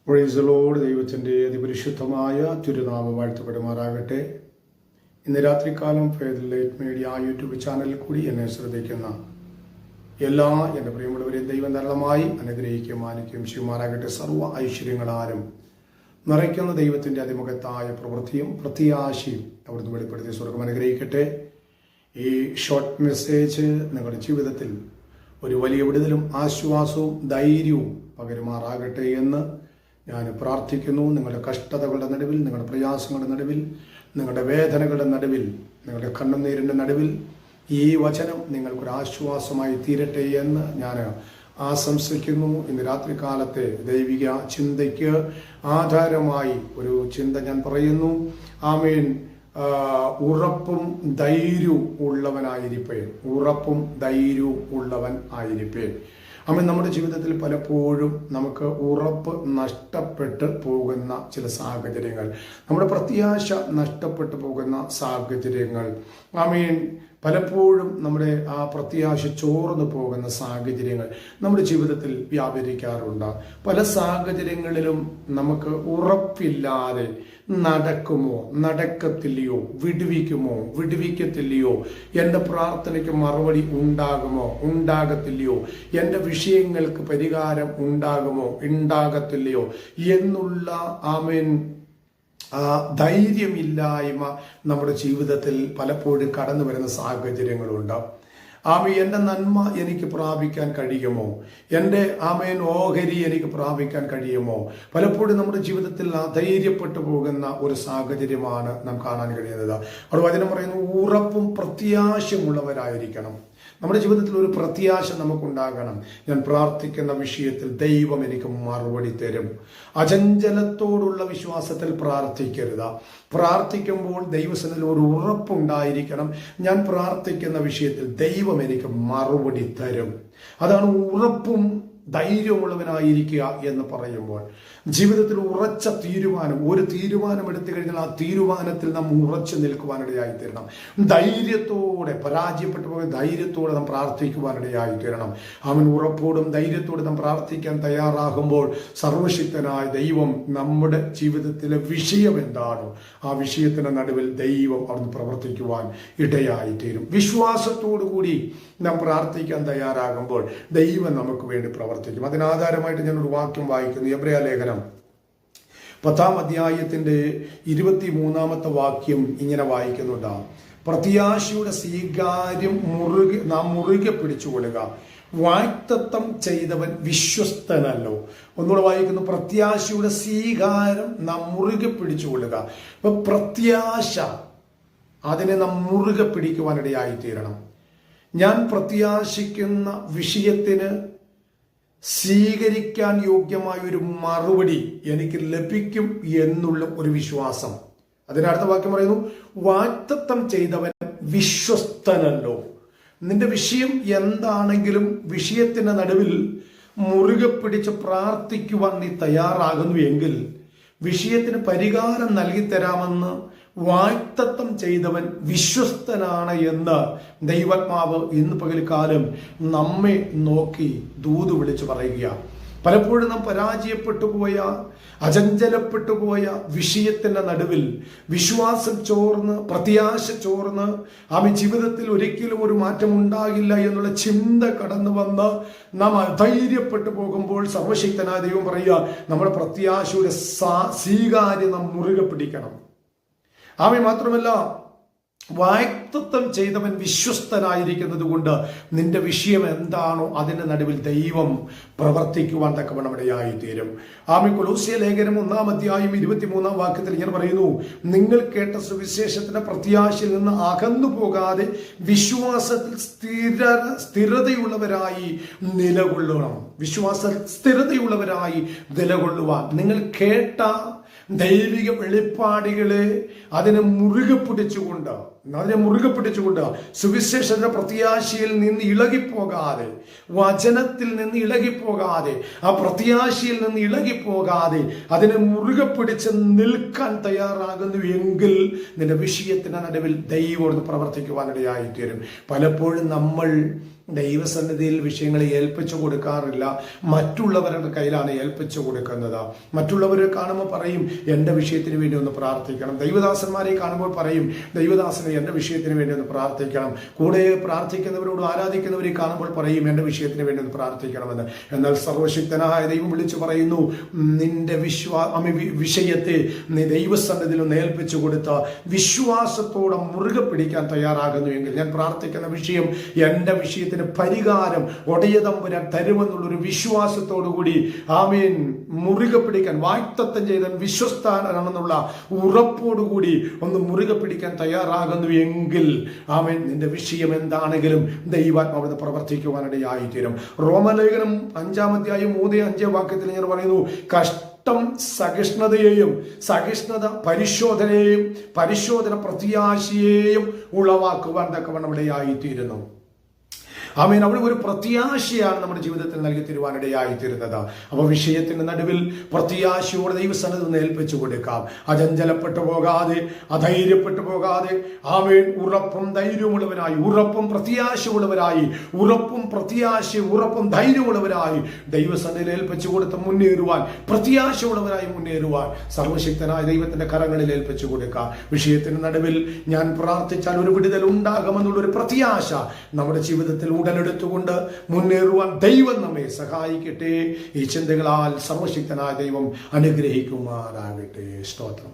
Praise the Lord. ദൈവത്തിൻ്റെ അതിപരിശുദ്ധമായ തിരുനാമം വാഴ്ത്തപ്പെടുമാറാകട്ടെ. ഇന്ന് രാത്രികാലം ഫെയ്ത്ത് ലൈറ്റ് മീഡിയ യൂട്യൂബ് ചാനലിൽ കൂടി എന്നെ ശ്രദ്ധിക്കുന്ന എല്ലാ എൻ്റെ പ്രിയമുള്ളവരെയും ദൈവം ധാരാളമായി അനുഗ്രഹിക്കുകയും മാനിക്കുകയും ചെയ്യുമാറാകട്ടെ. സർവ്വ ഐശ്വര്യങ്ങളാലും നിറയ്ക്കുന്ന ദൈവത്തിൻ്റെ അതിമുഖത്തായ പ്രവൃത്തിയും പ്രത്യാശയും അവിടുന്ന് വെളിപ്പെടുത്തിയ സ്വർഗം അനുഗ്രഹിക്കട്ടെ. ഈ ഷോർട്ട് മെസ്സേജ് നിങ്ങളുടെ ജീവിതത്തിൽ ഒരു വലിയ വിടുതലും ആശ്വാസവും ധൈര്യവും പകരുമാറാകട്ടെ എന്ന് ഞാൻ പ്രാർത്ഥിക്കുന്നു. നിങ്ങളുടെ കഷ്ടതകളുടെ നടുവിൽ, നിങ്ങളുടെ പ്രയാസങ്ങളുടെ നടുവിൽ, നിങ്ങളുടെ വേദനകളുടെ നടുവിൽ, നിങ്ങളുടെ കണ്ണുനീരിൻ്റെ നടുവിൽ ഈ വചനം നിങ്ങൾക്കൊരാശ്വാസമായി തീരട്ടെ എന്ന് ഞാൻ ആശംസിക്കുന്നു. ഇന്ന് രാത്രികാലത്തെ ദൈവിക ചിന്തയ്ക്ക് ആധാരമായി ഒരു ചിന്ത ഞാൻ പറയുന്നു. ആമേൻ. ഉറപ്പും ധൈര്യവും ഉള്ളവനായിരിപ്പേ. ഉറപ്പും ധൈര്യവും ഉള്ളവൻ ആയിരിപ്പേ. ആമേൻ. നമ്മുടെ ജീവിതത്തിൽ പലപ്പോഴും നമുക്ക് ഉറപ്പ് നഷ്ടപ്പെട്ട് പോകുന്ന ചില സാഹചര്യങ്ങൾ, നമ്മുടെ പ്രത്യാശ നഷ്ടപ്പെട്ടു പോകുന്ന സാഹചര്യങ്ങൾ, ആമേൻ, പലപ്പോഴും നമ്മുടെ ആ പ്രത്യാശ ചോർന്നു പോകുന്ന സാഹചര്യങ്ങൾ നമ്മുടെ ജീവിതത്തിൽ വ്യാപരിക്കാറുണ്ട്. പല സാഹചര്യങ്ങളിലും നമുക്ക് ഉറപ്പില്ലാതെ നടക്കുമോ, നടക്കത്തില്ലയോ, വിടുവിക്കുമോ, വിടുവിക്കത്തില്ലയോ, എൻ്റെ പ്രാർത്ഥനയ്ക്ക് മറുപടി ഉണ്ടാകുമോ, ഉണ്ടാകത്തില്ലയോ, എൻ്റെ വിഷയങ്ങൾക്ക് പരിഹാരം ഉണ്ടാകുമോ, ഉണ്ടാകത്തില്ലയോ എന്നുള്ള ആമേൻ ധൈര്യമില്ലായ്മ നമ്മുടെ ജീവിതത്തിൽ പലപ്പോഴും കടന്നു വരുന്ന സാഹചര്യങ്ങളുണ്ട്. എൻ്റെ നന്മ എനിക്ക് പ്രാപിക്കാൻ കഴിയുമോ, എൻ്റെ ആമേൻ ഓഹരി എനിക്ക് പ്രാപിക്കാൻ കഴിയുമോ, പലപ്പോഴും നമ്മുടെ ജീവിതത്തിൽ അധൈര്യപ്പെട്ടു പോകുന്ന ഒരു സാഹചര്യമാണ് നാം കാണാൻ കഴിയുന്നത്. അവിടെ വചനം പറയുന്നു, ഉറപ്പും പ്രത്യാശയുമുള്ളവരായിരിക്കണം. നമ്മുടെ ജീവിതത്തിൽ ഒരു പ്രത്യാശ നമുക്കുണ്ടാകണം. ഞാൻ പ്രാർത്ഥിക്കുന്ന വിഷയത്തിൽ ദൈവം എനിക്ക് മറുപടി തരും. അചഞ്ചലത്തോടുള്ള വിശ്വാസത്തിൽ പ്രാർത്ഥിക്കരുത്. പ്രാർത്ഥിക്കുമ്പോൾ ദൈവസന്നിധിയിൽ ഒരു ഉറപ്പുണ്ടായിരിക്കണം. ഞാൻ പ്രാർത്ഥിക്കുന്ന വിഷയത്തിൽ ദൈവം എനിക്ക് മറുപടി തരും. അതാണ് ഉറപ്പും ധൈര്യമുള്ളവനായിരിക്കുക എന്ന് പറയുമ്പോൾ. ജീവിതത്തിൽ ഉറച്ച തീരുമാനം, ഒരു തീരുമാനം എടുത്തു കഴിഞ്ഞാൽ ആ തീരുമാനത്തിൽ നാം ഉറച്ചു നിൽക്കുവാനിടയായി തീരണം. ധൈര്യത്തോടെ, പരാജയപ്പെട്ടു പോയ ധൈര്യത്തോടെ നാം പ്രാർത്ഥിക്കുവാനിടയായി തീരണം. അവൻ ഉറപ്പോടും ധൈര്യത്തോടെ നാം പ്രാർത്ഥിക്കാൻ തയ്യാറാകുമ്പോൾ സർവശക്തനായ ദൈവം നമ്മുടെ ജീവിതത്തിലെ വിഷയം എന്താണോ ആ വിഷയത്തിന്റെ നടുവിൽ ദൈവം അവിടുന്ന് പ്രവർത്തിക്കുവാൻ ഇടയായി തീരും. വിശ്വാസത്തോടു കൂടി നാം പ്രാർത്ഥിക്കാൻ തയ്യാറാകുമ്പോൾ ദൈവം നമുക്ക് വേണ്ടി പ്രവർത്തിക്കും. അതിനാധാരമായിട്ട് ഞാനൊരു വാക്യം വായിക്കുന്നു. എബ്രായ ലേഖനം 10-ാം അധ്യായത്തിന്റെ 23-ാമത്തെ വാക്യം ഇങ്ങനെ വായിക്കുന്നുണ്ട്. പ്രത്യാശയുടെ സ്വീകാര്യം നാം മുറുകെ പിടിച്ചുകൊള്ളുക, വാഗ്ദത്തം ചെയ്തവൻ വിശ്വസ്തനല്ലോ. ഒന്നുകൂടെ വായിക്കുന്നു, പ്രത്യാശയുടെ സ്വീകാരം നാം മുറുകെ പിടിച്ചുകൊള്ളുക. അപ്പൊ പ്രത്യാശ, അതിനെ നാം മുറുകെ പിടിക്കുവാനിടയായി തീരണം. ഞാൻ പ്രത്യാശിക്കുന്ന വിഷയത്തിന് സ്വീകരിക്കാൻ യോഗ്യമായ ഒരു മറുപടി എനിക്ക് ലഭിക്കും എന്നുള്ള ഒരു വിശ്വാസം. അതിനടുത്ത വാക്യം പറയുന്നു, വാഗ്ദത്തം ചെയ്തവൻ വിശ്വസ്തനല്ലോ. നിന്റെ വിഷയം എന്താണെങ്കിലും വിഷയത്തിന്റെ നടുവിൽ മുറുകെ പിടിച്ച് പ്രാർത്ഥിക്കുവാൻ നീ തയ്യാറാകുന്നു എങ്കിൽ വിഷയത്തിന് പരിഹാരം നൽകിത്തരാമെന്ന് വാഗ്ദത്തം ചെയ്തവൻ വിശ്വസ്തനാണ് എന്ന് ദൈവാത്മാവ് ഇന്ന് പകൽക്കാലം നമ്മെ നോക്കി ദൂത് വിളിച്ചു പറയുക. പലപ്പോഴും നാം പരാജയപ്പെട്ടു പോയ, അചഞ്ചലപ്പെട്ടു പോയ വിഷയത്തിന്റെ നടുവിൽ വിശ്വാസം ചോർന്ന്, പ്രത്യാശ ചോർന്ന്, ആമേ ജീവിതത്തിൽ ഒരിക്കലും ഒരു മാറ്റം ഉണ്ടാകില്ല എന്നുള്ള ചിന്ത കടന്നു വന്ന് നാം അധൈര്യപ്പെട്ടു പോകുമ്പോൾ സർവശക്തനായ ദൈവം പറയുക, നമ്മുടെ പ്രത്യാശയുടെ സ്വീകാര്യം നാം മുറുകെ പിടിക്കണം. ആമേ. മാത്രമല്ല, വാഗ്ദത്തം ചെയ്തവൻ വിശ്വസ്തനായിരിക്കുന്നത് കൊണ്ട് നിന്റെ വിഷയം എന്താണോ അതിന്റെ നടുവിൽ ദൈവം പ്രവർത്തിക്കുവാൻ തക്കവണ്ണം ഇടയായി തീരും. ആമേ. കൊലോസ്യ ലേഖനം 1-ാം അധ്യായം 23-ാം വാക്യത്തിൽ ഇങ്ങനെ പറയുന്നു, നിങ്ങൾ കേട്ട സുവിശേഷത്തിന്റെ പ്രത്യാശയിൽ നിന്ന് അകന്നു പോകാതെ വിശ്വാസത്തിൽ സ്ഥിരതയുള്ളവരായി നിലകൊള്ളണം. വിശ്വാസത്തിൽ സ്ഥിരതയുള്ളവരായി നിലകൊള്ളുവാൻ നിങ്ങൾ കേട്ട ദൈവിക വെളിപ്പാടുകളെ അതിനെ മുറുകെ പിടിച്ചുകൊണ്ട് സുവിശേഷത്തിന്റെ പ്രത്യാശയിൽ നിന്ന് ഇളകിപ്പോകാതെ, വചനത്തിൽ നിന്ന് ഇളകിപ്പോകാതെ, ആ പ്രത്യാശയിൽ നിന്ന് ഇളകിപ്പോകാതെ അതിനെ മുറുകെ പിടിച്ച് നിൽക്കാൻ തയ്യാറാകുന്നു എങ്കിൽ നിന്റെ വിഷയത്തിന്റെ നടുവിൽ ദൈവം പ്രവർത്തിക്കുവാനിടയായി തീരും. പലപ്പോഴും നമ്മൾ ദൈവസന്നിധിയിൽ വിഷയങ്ങളെ ഏൽപ്പിച്ചു കൊടുക്കാറില്ല, മറ്റുള്ളവരുടെ കയ്യിലാണ് ഏൽപ്പിച്ചു കൊടുക്കുന്നത്. മറ്റുള്ളവരെ കാണുമ്പോൾ പറയും എൻ്റെ വിഷയത്തിന് വേണ്ടി ഒന്ന് പ്രാർത്ഥിക്കണം. ദൈവദാസന്മാരെ കാണുമ്പോൾ പറയും ദൈവദാസനെ എൻ്റെ വിഷയത്തിന് വേണ്ടി ഒന്ന് പ്രാർത്ഥിക്കണം. കൂടെ പ്രാർത്ഥിക്കുന്നവരോട് ആരാധിക്കുന്നവരെ കാണുമ്പോൾ പറയും എൻ്റെ വിഷയത്തിന് വേണ്ടി ഒന്ന് പ്രാർത്ഥിക്കണമെന്ന്. എന്നാൽ സർവശക്തനായ ദൈവം വിളിച്ചു പറയുന്നു, നിന്റെ വിഷയത്തെ നീ ദൈവസന്നിധിയിൽ ഒന്ന് ഏൽപ്പിച്ചു കൊടുത്ത വിശ്വാസത്തോടെ മുറുകെ പിടിക്കാൻ തയ്യാറാകുന്നു എങ്കിൽ ഞാൻ പ്രാർത്ഥിക്കുന്ന വിഷയം എൻ്റെ വിഷയത്തിന് പരിഹാരം ഒടയ തമ്പുരാൻ തരുമെന്നുള്ളൊരു വിശ്വാസത്തോടുകൂടി ആമേൻ മുറുകെ പിടിക്കാൻ, വാഗ്ദത്തം ചെയ്ത വിശ്വസ്തനാണെന്നുള്ള ഉറപ്പോടുകൂടി ഒന്ന് മുറുകെ പിടിക്കാൻ തയ്യാറാകുന്നു എങ്കിൽ ആമേൻ നിന്റെ വിഷയം എന്താണെങ്കിലും ദൈവാത്മാവ് പ്രവർത്തിക്കുവാനിടയായിത്തീരും. റോമലേഖനം 5-ാം അധ്യായം 3-5 വാക്യത്തിൽ ഞാൻ പറയുന്നു, കഷ്ടം സഹിഷ്ണുതയെയും, സഹിഷ്ണുത പരിശോധനയെയും, പരിശോധന പ്രത്യാശയെയും ഉളവാക്കുവാൻ തക്കവണ്ണം ഇടയായിത്തീരുന്നു. ആമേൻ. അവിടെ ഒരു പ്രത്യാശയാണ് നമ്മുടെ ജീവിതത്തിൽ നൽകി തരുവാനിടയായിത്തീരുന്നത്. അപ്പോൾ വിഷയത്തിന്റെ നടുവിൽ പ്രത്യാശയോടെ ദൈവസന്നിധിയിൽ ഏൽപ്പിച്ചു കൊടുക്കാം. അചഞ്ചലപ്പെട്ടു പോകാതെ, അധൈര്യപ്പെട്ടു പോകാതെ, ആമേൻ, ഉറപ്പും ധൈര്യമുള്ളവരായി, ഉറപ്പും പ്രത്യാശയുള്ളവരായി, ഉറപ്പും പ്രത്യാശയും ഉറപ്പും ധൈര്യമുള്ളവരായി ദൈവസന്നിധിയിൽ ഏൽപ്പിച്ചു കൊടുത്ത് മുന്നേറുവാൻ, പ്രത്യാശയുള്ളവരായി മുന്നേറുവാൻ സർവശക്തനായ ദൈവത്തിന്റെ കരങ്ങളിൽ ഏൽപ്പിച്ചു കൊടുക്കാം. വിഷയത്തിന്റെ നടുവിൽ ഞാൻ പ്രാർത്ഥിച്ചാൽ ഒരു വിടുതൽ ഉണ്ടാകുമെന്നുള്ളൊരു പ്രത്യാശ നമ്മുടെ ജീവിതത്തിൽ ഉടലെടുത്തുകൊണ്ട് മുന്നേറുവാൻ ദൈവം നമ്മെ സഹായിക്കട്ടെ. ഈ ചിന്തകളാൽ സർവശക്തനായ ദൈവം അനുഗ്രഹിക്കുമാറാകട്ടെ. സ്തോത്രം.